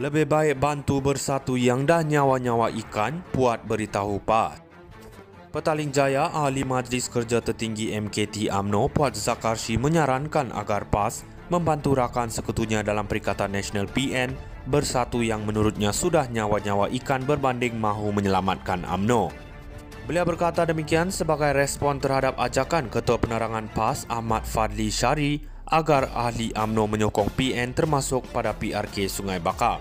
Lebih baik bantu bersatu yang dah nyawa-nyawa ikan, buat beritahu PAS. Petaling Jaya Ahli Majlis Kerja Tertinggi MKT UMNO Puat Zakarshi menyarankan agar PAS membantu rakan sekutunya dalam Perikatan Nasional PN bersatu yang menurutnya sudah nyawa-nyawa ikan berbanding mahu menyelamatkan UMNO. Beliau berkata demikian sebagai respon terhadap ajakan Ketua Penerangan PAS Ahmad Fadli Syari agar ahli UMNO menyokong PN termasuk pada PRK Sungai Bakap.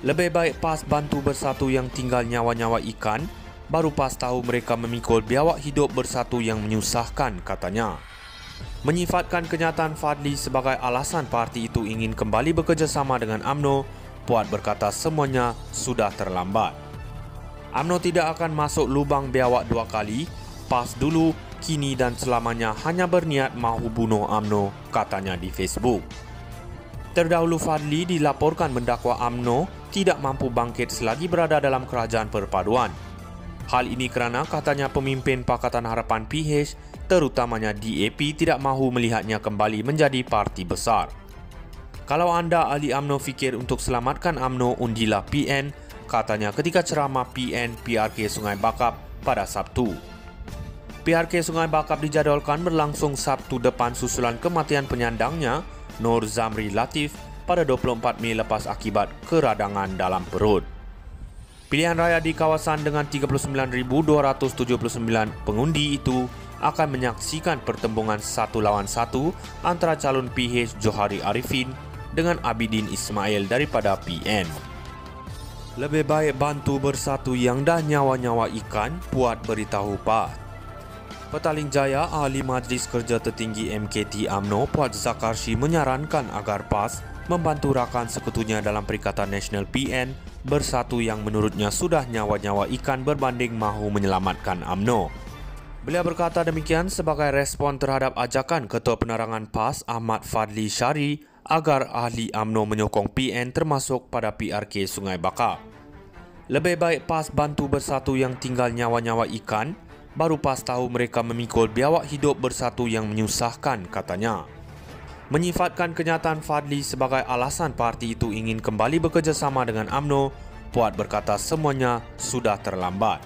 Lebih baik PAS bantu bersatu yang tinggal nyawa-nyawa ikan, baru PAS tahu mereka memikul biawak hidup bersatu yang menyusahkan, katanya. Menyifatkan kenyataan Fadli sebagai alasan parti itu ingin kembali bekerjasama dengan UMNO, Puat berkata semuanya sudah terlambat. UMNO tidak akan masuk lubang biawak dua kali, PAS dulu, kini dan selamanya hanya berniat mahu bunuh UMNO, katanya di Facebook. Terdahulu Fadli dilaporkan mendakwa UMNO tidak mampu bangkit selagi berada dalam kerajaan perpaduan. Hal ini kerana katanya pemimpin Pakatan Harapan PH, terutamanya DAP, tidak mahu melihatnya kembali menjadi parti besar. Kalau anda ahli UMNO fikir untuk selamatkan UMNO, undilah PN, katanya ketika ceramah PN PRK Sungai Bakap pada Sabtu. PRK Sungai Bakap dijadualkan berlangsung Sabtu depan susulan kematian penyandangnya, Nur Zamri Latif, pada 24 Mei lepas akibat keradangan dalam perut. Pilihan raya di kawasan dengan 39,279 pengundi itu akan menyaksikan pertembungan 1 lawan 1 antara calon PH Johari Arifin dengan Abidin Ismail daripada PN. Lebih baik bantu bersatu yang dah nyawa-nyawa ikan, buat beritahu PAS. Petaling Jaya Ahli Majlis Kerja Tertinggi MKT UMNO Puat Zakarshi menyarankan agar PAS membantu rakan sekutunya dalam Perikatan Nasional PN bersatu yang menurutnya sudah nyawa-nyawa ikan berbanding mahu menyelamatkan UMNO. Beliau berkata demikian sebagai respon terhadap ajakan Ketua Penerangan PAS Ahmad Fadli Syari agar ahli UMNO menyokong PN termasuk pada PRK Sungai Bakap. Lebih baik PAS bantu bersatu yang tinggal nyawa-nyawa ikan, baru PAS tahu mereka memikul biawak hidup bersatu yang menyusahkan, katanya. Menyifatkan kenyataan Fadli sebagai alasan parti itu ingin kembali bekerjasama dengan UMNO, Puat berkata semuanya sudah terlambat.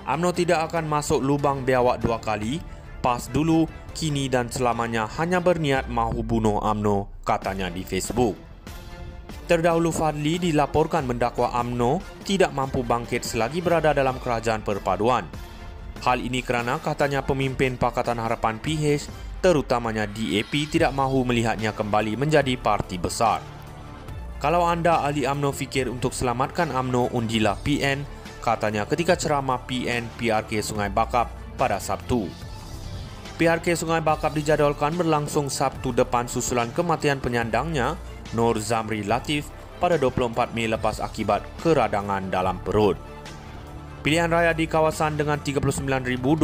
UMNO tidak akan masuk lubang biawak dua kali, PAS dulu, kini dan selamanya hanya berniat mahu bunuh UMNO, katanya di Facebook. Terdahulu Fadli dilaporkan mendakwa UMNO tidak mampu bangkit selagi berada dalam kerajaan perpaduan. Hal ini kerana katanya pemimpin Pakatan Harapan PH, terutamanya DAP, tidak mahu melihatnya kembali menjadi parti besar. Kalau anda ahli UMNO fikir untuk selamatkan UMNO, undilah PN, katanya ketika ceramah PN PRK Sungai Bakap pada Sabtu. PRK Sungai Bakap dijadualkan berlangsung Sabtu depan susulan kematian penyandangnya, Nur Zamri Latif, pada 24 Mei lepas akibat keradangan dalam perut. Pilihan raya di kawasan dengan 39,279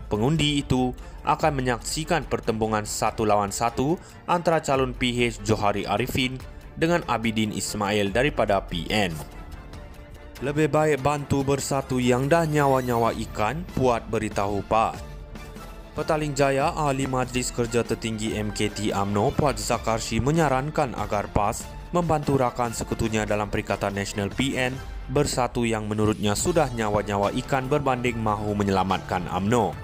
pengundi itu akan menyaksikan pertembungan 1 lawan 1 antara calon PH Johari Arifin dengan Abidin Ismail daripada PN. Lebih baik bantu bersatu yang dah nyawa-nyawa ikan, buat beritahu PAS. Petaling Jaya Ahli Majlis Kerja Tertinggi MKT UMNO Puat Zakarshi menyarankan agar PAS membantu rakan sekutunya dalam Perikatan Nasional PN bersatu yang menurutnya sudah nyawa-nyawa ikan berbanding mahu menyelamatkan UMNO.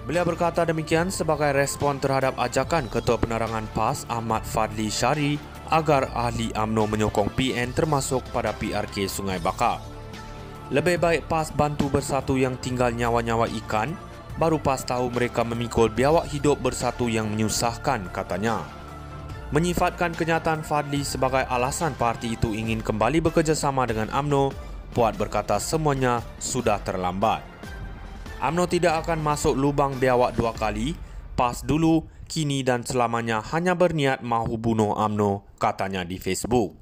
Beliau berkata demikian sebagai respon terhadap ajakan Ketua Penerangan PAS Ahmad Fadli Syari agar ahli UMNO menyokong PN termasuk pada PRK Sungai Bakap. Lebih baik PAS bantu bersatu yang tinggal nyawa-nyawa ikan, baru PAS tahu mereka memikul biawak hidup bersatu yang menyusahkan, katanya. Menyifatkan kenyataan Fadli sebagai alasan parti itu ingin kembali bekerjasama dengan UMNO, Puat berkata semuanya sudah terlambat. UMNO tidak akan masuk lubang biawak dua kali, PAS dulu, kini dan selamanya hanya berniat mahu bunuh UMNO, katanya di Facebook.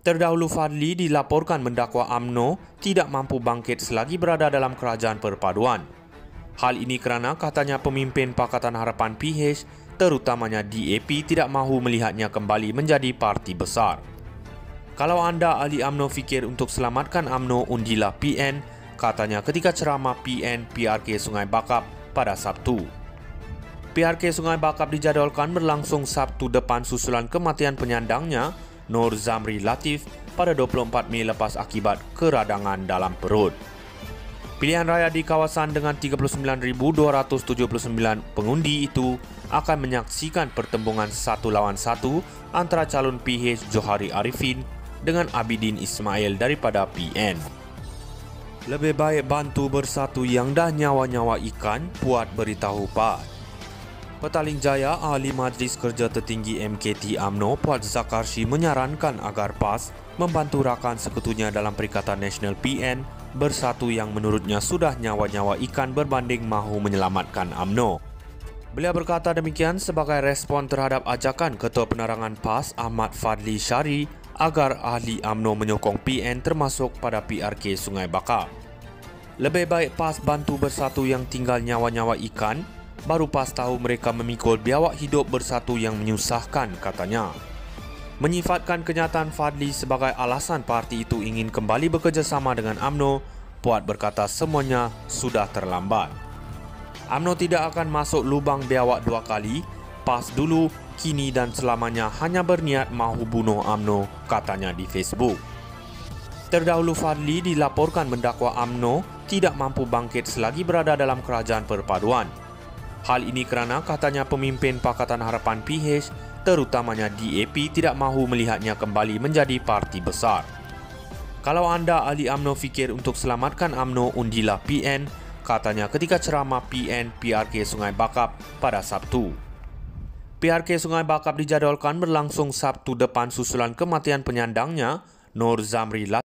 Terdahulu Fadli dilaporkan mendakwa UMNO tidak mampu bangkit selagi berada dalam kerajaan perpaduan. Hal ini kerana katanya pemimpin Pakatan Harapan PH, terutamanya DAP, tidak mahu melihatnya kembali menjadi parti besar. Kalau anda ahli UMNO fikir untuk selamatkan UMNO, undilah PN, katanya ketika ceramah PN PRK Sungai Bakap pada Sabtu. PRK Sungai Bakap dijadualkan berlangsung Sabtu depan susulan kematian penyandangnya, Nur Zamri Latif pada 24 Mei lepas akibat keradangan dalam perut. Pilihan raya di kawasan dengan 39,279 pengundi itu akan menyaksikan pertembungan 1 lawan 1 antara calon PH Johari Arifin dengan Abidin Ismail daripada PN. Lebih baik bantu bersatu yang dah nyawa-nyawa ikan, Puat beritahu PAS. Petaling Jaya, Ahli Majlis Kerja Tertinggi MKT UMNO, Puat Zakarshi menyarankan agar PAS membantu rakan sekutunya dalam Perikatan Nasional PN bersatu yang menurutnya sudah nyawa-nyawa ikan berbanding mahu menyelamatkan UMNO. Beliau berkata demikian sebagai respon terhadap ajakan Ketua Penerangan PAS Ahmad Fadli Syari agar ahli UMNO menyokong PN termasuk pada PRK Sungai Bakap. Lebih baik PAS bantu bersatu yang tinggal nyawa-nyawa ikan, baru PAS tahu mereka memikul biawak hidup bersatu yang menyusahkan, katanya. Menyifatkan kenyataan Fadli sebagai alasan parti itu ingin kembali bekerjasama dengan UMNO, Puat berkata semuanya sudah terlambat. UMNO tidak akan masuk lubang biawak dua kali, PAS dulu, kini dan selamanya hanya berniat mahu bunuh UMNO, katanya di Facebook. Terdahulu Fadli dilaporkan mendakwa UMNO tidak mampu bangkit selagi berada dalam kerajaan perpaduan. Hal ini kerana katanya pemimpin Pakatan Harapan PH, terutamanya DAP, tidak mahu melihatnya kembali menjadi parti besar. Kalau anda ahli UMNO fikir untuk selamatkan UMNO, undilah PN, katanya ketika ceramah PN PRK Sungai Bakap pada Sabtu. PRK Sungai Bakap dijadwalkan berlangsung Sabtu depan susulan kematian penyandangnya, Nur Zamri Latif.